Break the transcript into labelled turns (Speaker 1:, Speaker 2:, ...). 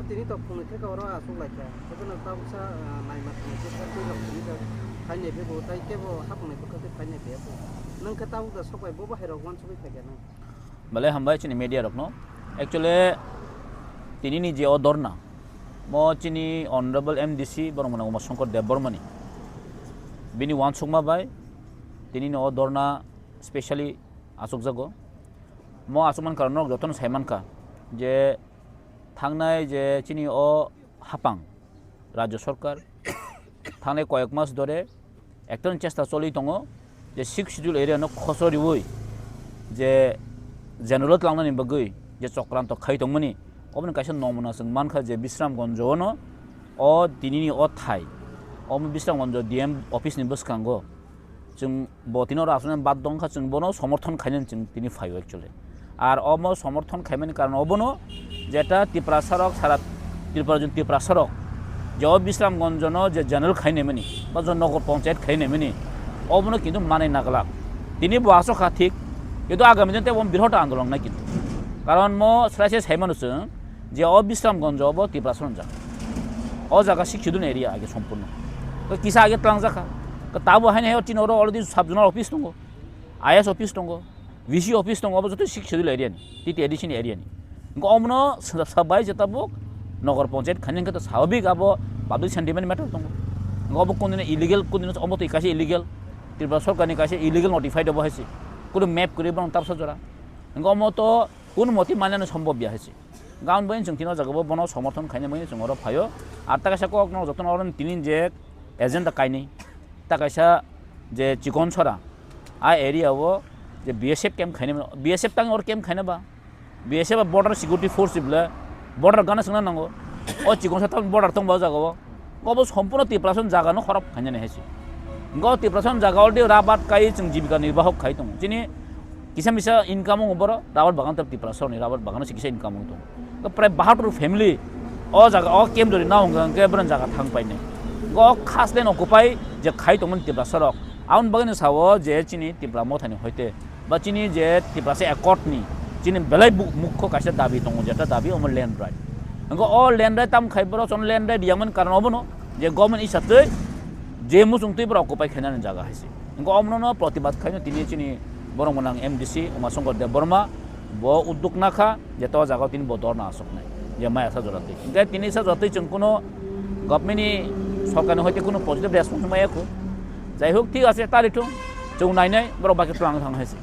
Speaker 1: তিনি তো ফোন থেকে ওরা আসুক লাইকা তখন তাবসা নাইমা থেকে তো তিনি ফাইনে বেবো তাই কেবো হাপনাय फोरखौ फाइने बेबो नों खोताव दा सबाय बो बाहेराव वन सबाय थागेना
Speaker 2: bale hamba chini media rokno actually tini ni je odorna mo chini honorable MDC boromana Uma Shankar Debormani bini wan sukma bai tini ni odorna specially asuk jago mo asuman karono joton saimanka je thangnai je chini o hapang rajya sarkar thangnai koyek mas dore একজন চেষ্টা চলি দङ যে 6 schedule এরিয়াनो खसरिवै जे general लांनानै बगै जे चक्रान्त खाय दंमोनि अबन कायसे नमुना जों मानखा जे बिश्रामगन्जनो अ दिनिनि अ थाय अम बिश्रामगन्ज DM अफिसनि बसखांगो जों बतिनो रासने बाद दंखा जों बनो समर्थन खायन जों दिनि फायो एक्चुअली आर अम समर्थन खायमेनि कारण अबनो जेटा तिप्रासारक सारा त्रिपुरा जों तिप्रासारक जो बिश्रामगन्जनो जे जेनेरल खायनेमनि बा जो नगर पंचायत खायनेमनि अबनो किन्तु माने नागला दिनि बहासो खाथिक किन्तु आगामी दिन तेम बिरहट आंदोलन ना किन्तु कारण म स्रासे साइमानुसो जे अ बिश्रामगन्ज अब तिप्रासन जा अ जागा शिक्षिदुन एरिया आगे सम्पूर्ण तो किसा आगे तलां जाखा तो ताबो हायने हे चिनरो अलरेडी सब जोनल अफिस दङ आईएस अफिस दङ वीसी अफिस दङ अब जतो शिक्षिदुल एरिया नि टिटी एडिशन एरिया नि गमनो सबाय जताबो नगर पंचायत खानिन तो स्वाभाविक अब पाब्लिक सेंटिमेंट मैटर दङ अब कोनदिन इलिगेल कोनदिन अमतो इकासे इलिगेल त्रिपुरा सरकारनि कासे इलिगेल नोटिफाइड अब हैसे কোনো ম্যাপ করে বন তাপসা জরা গমতো কোন মতি মানানো সম্ভব বিয়া হয়েছে গাউন বইন जों তিনো জাগাবো বন সমর্থন খাইনে মই जों অর ফাयो আর তাকাসা কক ন যতন অরন তিনিন যে এজেন্ডা কাইনি তাকাসা যে চিকন ছড়া আ এরিয়াও যে বিএসএফ ক্যাম্প খাইনে বিএসএফ তাং অর ক্যাম্প খাইনে বা বিএসএফ বর্ডার সিকিউরিটি ফোর্স ইবলে বর্ডার গানা সংনা নাঙ্গো ও চিকন ছটা বর্ডার তং বাও জাগাবো কব সম্পূর্ণ তিপ্রাসন জাগানো খরাব খাইনে হেছে गौ तिप्रासन जागावदे राबाद काई जों जीविका निर्वाहक खाय दं जिनि किसा मिसा इनकाम बर राबाद बागान तब तिप्रासन राबाद बागान से किसा इनकाम दं तो प्राय 72 फैमिली अ जागा अ केम दरि नाव के ब्रन जागा थां पाइने ग खासलेन अकुपाय जे खाय दंमोन तिप्रासरक आउन बगन सावो जे चिनि तिप्रा मथानि होयते बा चिनि जे तिप्रासे एकॉर्डनि चिनि बेलाय मुख्य कासे दाबि दं जेटा दाबि अमल लैंड राइट गो अ लैंड राइट ताम खायबरो सन लैंड राइट यामन कारण अबनो जे गवर्नमेंट इसाते जे मुसुं तैब्रा अकुपाय खायनानै जागा हैसे इंको अमनो प्रतिबाद खायनो तिनि चिनि बरमनां एमडीसी उमा शंकर देबबर्मा ब उद्योग नाखा जे तो जागा तिनि बदरना आसकनाय जे माय आसा जराते इंका तिनि सा जराते जों कोनो गभर्नमेन्टनि सरकारनि हयते कोनो पजिटिभ रेसपन्स मायाखो जाय होक ठीक आसे तारिथुं जों नायनाय बर बाकी प्लान थांनो हैसे